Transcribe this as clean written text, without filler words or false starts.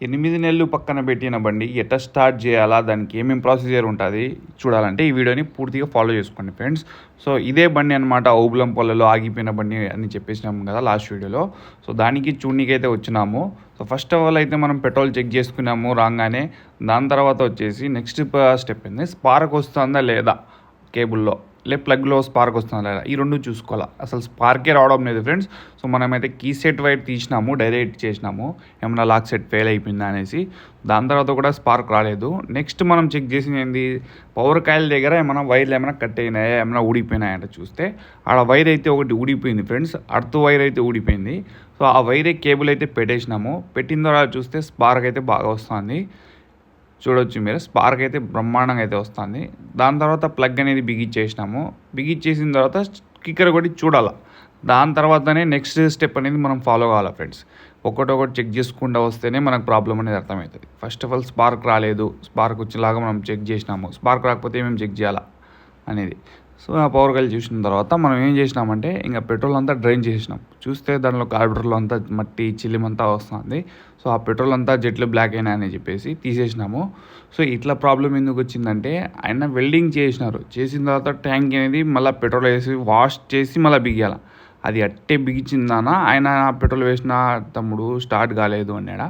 8 నెలలు పక్కన పెట్టిన బండి ఎట్లా స్టార్ట్ చేయాలా, దానికి ఏమేమి ప్రొసీజర్ ఉంటుంది చూడాలంటే ఈ వీడియోని పూర్తిగా ఫాలో చేసుకోండి ఫ్రెండ్స్. సో ఇదే బండి అనమాట, ఓబులంపల్లిలో ఆగిపోయిన బండి అని చెప్పేసినాము కదా లాస్ట్ వీడియోలో. సో దానికి చూడనీకైతే వచ్చినాము. సో ఫస్ట్ ఆఫ్ ఆల్ అయితే మనం పెట్రోల్ చెక్ చేసుకున్నాము రాగానే. దాని తర్వాత వచ్చేసి నెక్స్ట్ స్టెప్ ఏంది, స్పార్క్ వస్తుందా లేదా కేబుల్లో, ప్లగ్లో స్పార్క్ వస్తుందా లేదా, ఈ రెండు చూసుకోవాలి. అసలు స్పార్కే రావడం లేదు ఫ్రెండ్స్. సో మనమైతే కీ సెట్ వైర్ తీసినాము, డైరెక్ట్ చేసినాము, ఏమైనా లాక్ సెట్ ఫెయిల్ అయిపోయిందా అనేసి. దాని తర్వాత కూడా స్పార్క్ రాలేదు. నెక్స్ట్ మనం చెక్ చేసింది ఏంది, పవర్ కాయిల్ దగ్గర ఏమైనా వైర్లు ఏమైనా కట్ అయినాయా, ఏమైనా ఊడిపోయినాయంటే చూస్తే ఆడ వైర్ అయితే ఒకటి ఊడిపోయింది ఫ్రెండ్స్, అర్త్ వైర్ అయితే ఊడిపోయింది. సో ఆ వైరే కేబుల్ అయితే పెట్టేసినాము. పెట్టిన తర్వాత చూస్తే స్పార్క్ అయితే బాగా వస్తుంది, చూడొచ్చు మీరు. స్పార్క్ అయితే బ్రహ్మాండంగా అయితే వస్తుంది. దాని తర్వాత ప్లగ్ అనేది బిగిచ్చేసినాము. బిగిచ్చేసిన తర్వాత కిక్కర్ కొట్టి చూడాలి. దాని తర్వాతనే నెక్స్ట్ స్టెప్ అనేది మనం ఫాలో కావాలి ఫ్రెండ్స్. ఒకటొకటి చెక్ చేసుకుంటూ వస్తేనే మనకు ప్రాబ్లం అనేది అర్థమవుతుంది. ఫస్ట్ ఆఫ్ ఆల్ స్పార్క్ రాలేదు, స్పార్క్ వచ్చేలాగా మనం చెక్ చేసినాము. స్పార్క్ రాకపోతే ఏమేమి చెక్ చేయాలా అనేది. సో ఆ పవర్ కాయిల్ చూసిన తర్వాత మనం ఏం చేసినామంటే ఇంకా పెట్రోల్ అంతా డ్రైన్ చేసినాం. చూస్తే దానిలో కార్బోరేటర్లో అంతా మట్టి చిల్లిమంతా వస్తుంది. సో ఆ పెట్రోల్ అంతా జెట్లు బ్లాక్ అయినాయని చెప్పేసి తీసేసినాము. సో ఇట్లా ప్రాబ్లం ఎందుకు వచ్చిందంటే, ఆయన వెల్డింగ్ చేసినారు, చేసిన తర్వాత ట్యాంక్ అనేది మళ్ళీ పెట్రోల్ వేసి వాష్ చేసి మళ్ళీ బిగియాలి. అది అట్టే బిగించిందానా ఆయన పెట్రోల్ వేసిన తమ్ముడు స్టార్ట్ కాలేదు అన్నాడా.